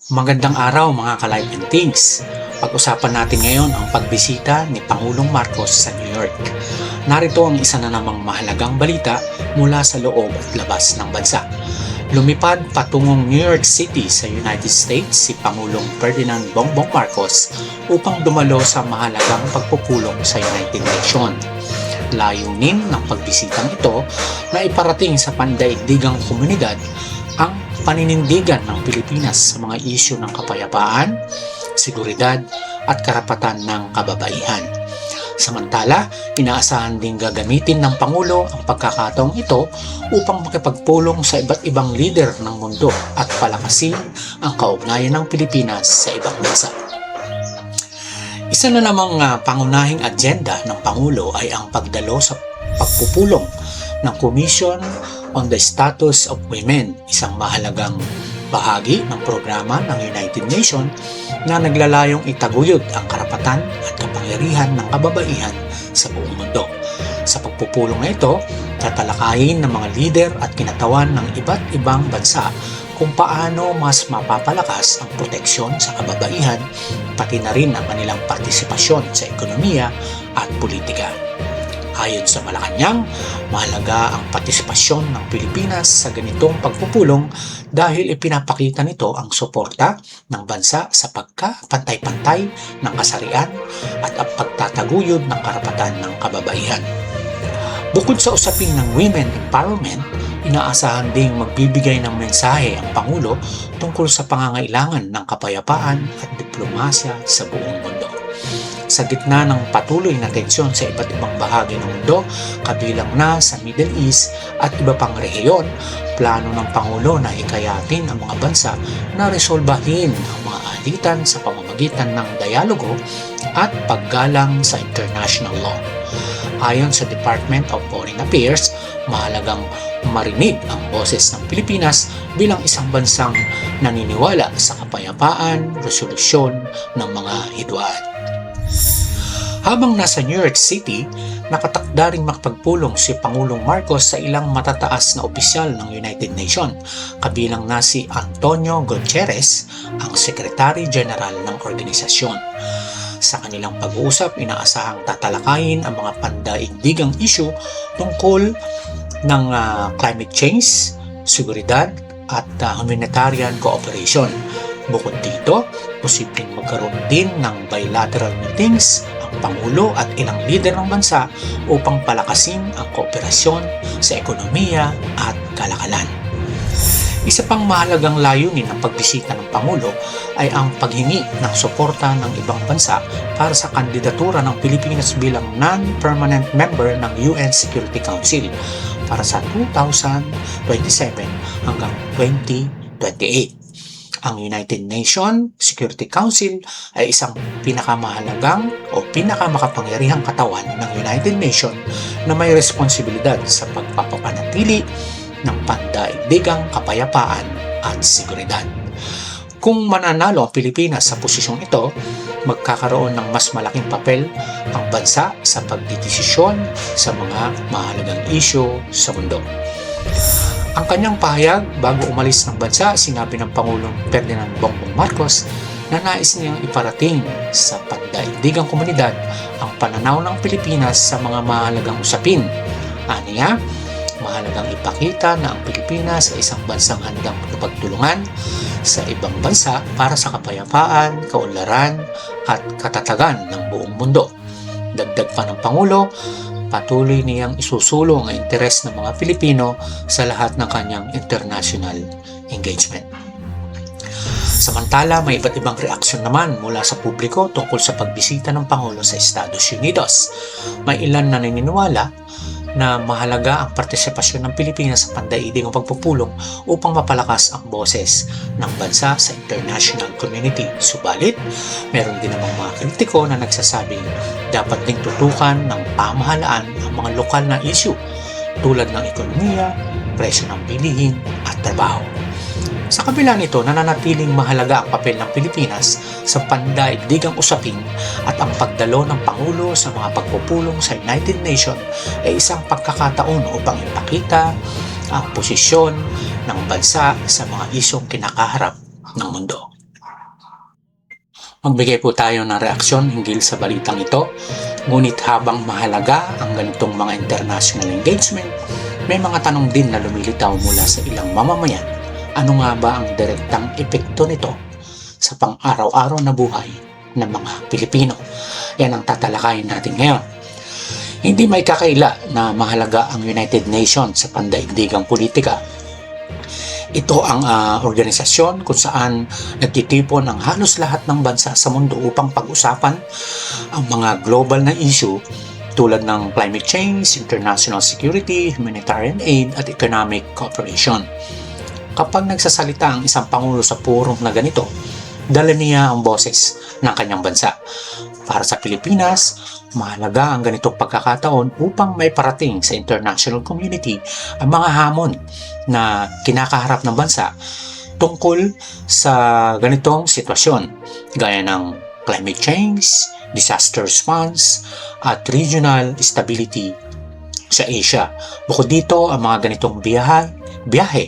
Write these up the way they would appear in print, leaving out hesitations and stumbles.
Magandang araw mga ka-Life and Things. Pag-usapan natin ngayon ang pagbisita ni Pangulong Marcos sa New York. Narito ang isa na namang mahalagang balita mula sa loob at labas ng bansa. Lumipad patungong New York City sa United States si Pangulong Ferdinand Bongbong Marcos upang dumalo sa mahalagang pagpupulong sa United Nations. Layunin ng pagbisitang ito na iparating sa pandaigdigang komunidad ang paninindigan ng Pilipinas sa mga isyu ng kapayapaan, seguridad at karapatan ng kababaihan. Samantala, inaasahan ding gagamitin ng Pangulo ang pagkakataong ito upang makipagpulong sa iba't ibang lider ng mundo at palakasin ang kaugnayan ng Pilipinas sa ibang bansa. Isa na namang pangunahing agenda ng Pangulo ay ang pagdalo sa pagpupulong ng Commission on the Status of Women, isang mahalagang bahagi ng programa ng United Nations na naglalayong itaguyod ang karapatan at kapangyarihan ng kababaihan sa buong mundo. Sa pagpupulong na ito, tatalakayin ng mga lider at kinatawan ng iba't ibang bansa kung paano mas mapapalakas ang proteksyon sa kababaihan, pati na rin ang kanilang partisipasyon sa ekonomiya at politika. Ayon sa Malacanang, mahalaga ang partisipasyon ng Pilipinas sa ganitong pagpupulong dahil ipinapakita nito ang suporta ng bansa sa pagkapantay-pantay ng kasarian at ang pagtataguyod ng karapatan ng kababaihan. Bukod sa usapin ng women empowerment, inaasahan ding magbibigay ng mensahe ang Pangulo tungkol sa pangangailangan ng kapayapaan at diplomasya sa buong mundo. Sa gitna ng patuloy na tensyon sa iba't ibang bahagi ng mundo, kabilang na sa Middle East at iba pang rehiyon, plano ng Pangulo na hikayatin ang mga bansa na resolbahin ang mga alitan sa pamamagitan ng dialogo at paggalang sa international law. Ayon sa Department of Foreign Affairs, mahalagang marinig ang boses ng Pilipinas bilang isang bansang naniniwala sa kapayapaan, resolusyon ng mga hidwaan. Habang nasa New York City, nakatakda ring makapagpulong si Pangulong Marcos sa ilang matataas na opisyal ng United Nations, kabilang na si Antonio Guterres, ang Secretary General ng organisasyon. Sa kanilang pag-uusap, inaasahang tatalakayin ang mga pandaigdigang issue tungkol ng climate change, seguridad at humanitarian cooperation. Bukod dito, posibleng magkaroon din ng bilateral meetings ang Pangulo at ilang lider ng bansa upang palakasin ang kooperasyon sa ekonomiya at kalakalan. Isa pang mahalagang layunin ng pagbisita ng Pangulo ay ang paghingi ng suporta ng ibang bansa para sa kandidatura ng Pilipinas bilang non-permanent member ng UN Security Council para sa 2027 hanggang 2028. Ang United Nations Security Council ay isang pinakamahalagang o pinakamakapangyarihang katawan ng United Nations na may responsibilidad sa pagpapapanatili ng pandaigdigang kapayapaan at seguridad. Kung mananalo ang Pilipinas sa posisyong ito, magkakaroon ng mas malaking papel ang bansa sa pagdidesisyon sa mga mahalagang isyu sa mundo. Ang kanyang pahayag bago umalis ng bansa, sinabi ng Pangulong Ferdinand Bongbong Marcos na nais niyang iparating sa pandaigdigang komunidad ang pananaw ng Pilipinas sa mga mahalagang usapin. Aniya, mahalagang ipakita na ang Pilipinas ay isang bansang handang makipagtulungan sa ibang bansa para sa kapayapaan, kaunlaran at katatagan ng buong mundo. Dagdag pa ng Pangulo, patuloy niyang isusulong ang interes ng mga Pilipino sa lahat ng kanyang international engagement. Samantala, may iba't ibang reaksyon naman mula sa publiko tungkol sa pagbisita ng Pangulo sa Estados Unidos. May ilan na naniniwala na mahalaga ang partisipasyon ng Pilipinas sa pandaigdigang pagpupulong upang mapalakas ang boses ng bansa sa international community. Subalit, meron din namang mga kritiko na nagsasabing dapat ding tutukan ng pamahalaan ang mga lokal na issue tulad ng ekonomiya, presyo ng bilihin at trabaho. Sa kabila nito, nananatiling mahalaga ang papel ng Pilipinas sa pandaigdigang usapin at ang pagdalo ng Pangulo sa mga pagpupulong sa United Nations ay isang pagkakataon upang ipakita ang posisyon ng bansa sa mga isyong kinakaharap ng mundo. Magbigay po tayo ng reaksyon hinggil sa balitang ito. Ngunit habang mahalaga ang ganitong mga international engagement, may mga tanong din na lumilitaw mula sa ilang mamamayan. Ano nga ba ang direktang epekto nito sa pang-araw-araw na buhay ng mga Pilipino? Yan ang tatalakayin natin ngayon. Hindi may kakaila na mahalaga ang United Nations sa pandaigdigang politika. Ito ang organisasyon kung saan nagtitipon ang halos lahat ng bansa sa mundo upang pag-usapan ang mga global na issue tulad ng climate change, international security, humanitarian aid at economic cooperation. Kapag nagsasalita ang isang pangulo sa forum na ganito, dala niya ang boses ng kanyang bansa. Para sa Pilipinas, mahalaga ang ganitong pagkakataon upang may parating sa international community ang mga hamon na kinakaharap ng bansa tungkol sa ganitong sitwasyon gaya ng climate change, disaster response, at regional stability sa Asia. Bukod dito, ang mga ganitong biyahe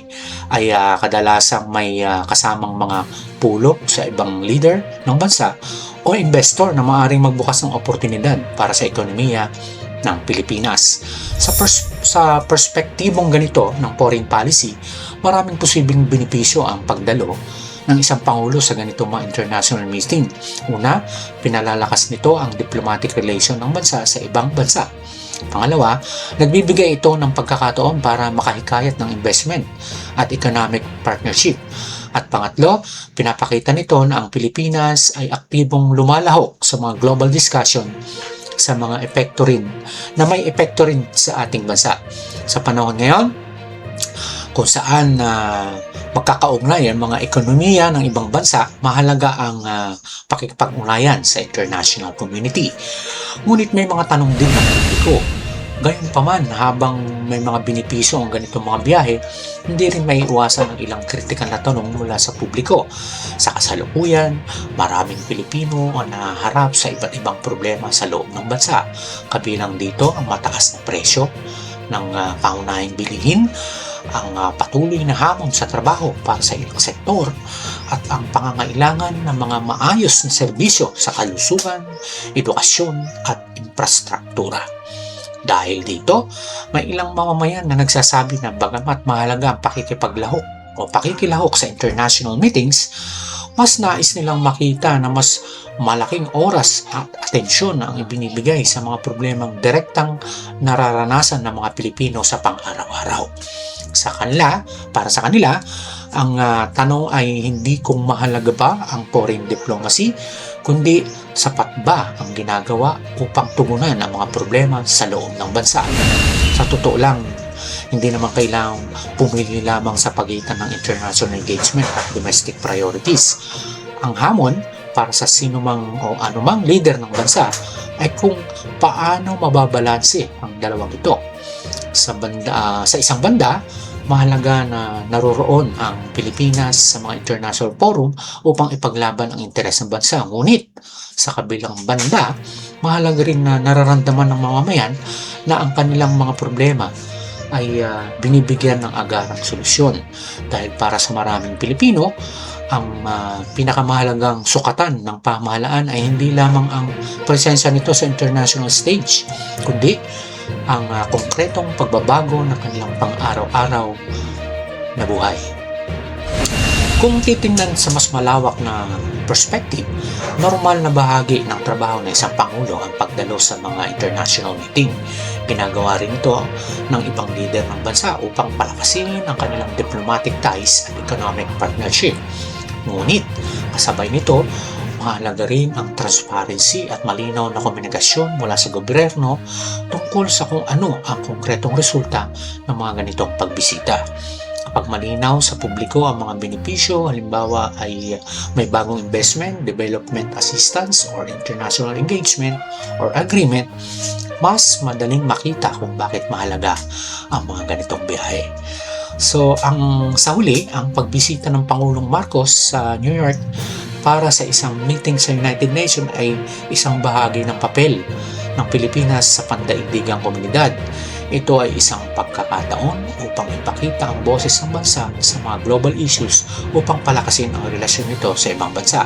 ay kadalasang may kasamang mga pulong sa ibang leader ng bansa o investor na maaaring magbukas ng oportunidad para sa ekonomiya ng Pilipinas. Sa perspektibong ganito ng foreign policy, maraming posibleng benepisyo ang pagdalo ng isang pangulo sa ganitong mga international meeting. Una, pinalalakas nito ang diplomatic relation ng bansa sa ibang bansa. Pangalawa, nagbibigay ito ng pagkakataon para makahikayat ng investment at economic partnership. At pangatlo, pinapakita nito na ang Pilipinas ay aktibong lumalahok sa mga global discussion sa mga epekto rin na may epekto rin sa ating bansa. Sa panahon ngayon, kung saan magkakaugnay ang mga ekonomiya ng ibang bansa, mahalaga ang pakikipag-ugnayan sa international community. Ngunit may mga tanong din ng publiko. Gayunpaman, habang may mga benepisyo ang ganitong mga biyahe, hindi rin may iwasan ang ilang kritikal na tanong mula sa publiko. Sa kasalukuyan, maraming Pilipino ang naharap sa iba't ibang problema sa loob ng bansa. Kabilang dito ang mataas na presyo ng pangunahing bilihin, ang patuloy na hamon sa trabaho para sa ilang sektor, at ang pangangailangan ng mga maayos na serbisyo sa kalusugan, edukasyon at infrastruktura. Dahil dito, may ilang mamamayan na nagsasabi na bagamat mahalaga ang pakikilahok sa international meetings, mas nais nilang makita na mas malaking oras at atensyon ang ibinibigay sa mga problemang direktang nararanasan ng mga Pilipino sa pang-araw-araw. Para sa kanila, ang tanong ay hindi kung mahalaga ba ang foreign diplomacy, kundi sapat ba ang ginagawa upang tugunan ang mga problema sa loob ng bansa. Sa totoo lang, hindi naman kailangang pumili lamang sa pagitan ng international engagement at domestic priorities. Ang hamon para sa sinumang o anumang leader ng bansa ay kung paano mababalanse ang dalawang ito. Sa isang banda, mahalaga na naroroon ang Pilipinas sa mga international forum upang ipaglaban ang interes ng bansa. Ngunit sa kabilang banda, mahalaga rin na nararamdaman ng mamamayan na ang kanilang mga problema ay binibigyan ng agarang solusyon. Dahil para sa maraming Pilipino, ang pinakamahalagang sukatan ng pamahalaan ay hindi lamang ang presensya nito sa international stage, kundi ang konkretong pagbabago ng kanilang pang-araw-araw na buhay. Kung titingnan sa mas malawak na perspective, normal na bahagi ng trabaho ng isang pangulo ang pagdalo sa mga international meeting. Ginagawa rin ito ng ibang leader ng bansa upang palakasin ang kanilang diplomatic ties at economic partnership. Ngunit, kasabay nito, mahalaga rin ang transparency at malinaw na komunikasyon mula sa gobyerno tungkol sa kung ano ang konkretong resulta ng mga ganitong pagbisita. Kapag malinaw sa publiko ang mga benepisyo, halimbawa ay may bagong investment, development assistance, or international engagement or agreement, mas madaling makita kung bakit mahalaga ang mga ganitong biyahe. So, sa huli, ang pagbisita ng Pangulong Marcos sa New York para sa isang meeting sa United Nations ay isang bahagi ng papel ng Pilipinas sa pandaigdigang komunidad. Ito ay isang pagkakataon upang ipakita ang boses ng bansa sa mga global issues upang palakasin ang relasyon nito sa ibang bansa.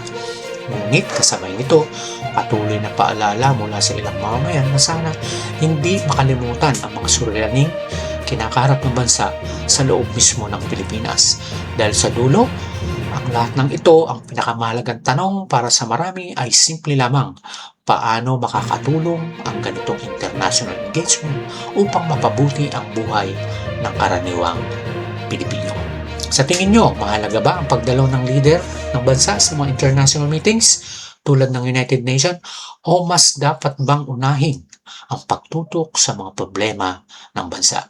Ngunit kasabay nito, patuloy na paalala mula sa ilang mamamayan na sana hindi makalimutan ang mga suliraning kinakaharap ng bansa sa loob mismo ng Pilipinas. Dahil sa dulo, ang lahat ng ito, ang pinakamahalagang tanong para sa marami ay simple lamang, paano makakatulong ang ganitong international engagement upang mapabuti ang buhay ng karaniwang Pilipino. Sa tingin nyo, mahalaga ba ang pagdalaw ng leader ng bansa sa mga international meetings tulad ng United Nations o mas dapat bang unahin ang pagtutok sa mga problema ng bansa?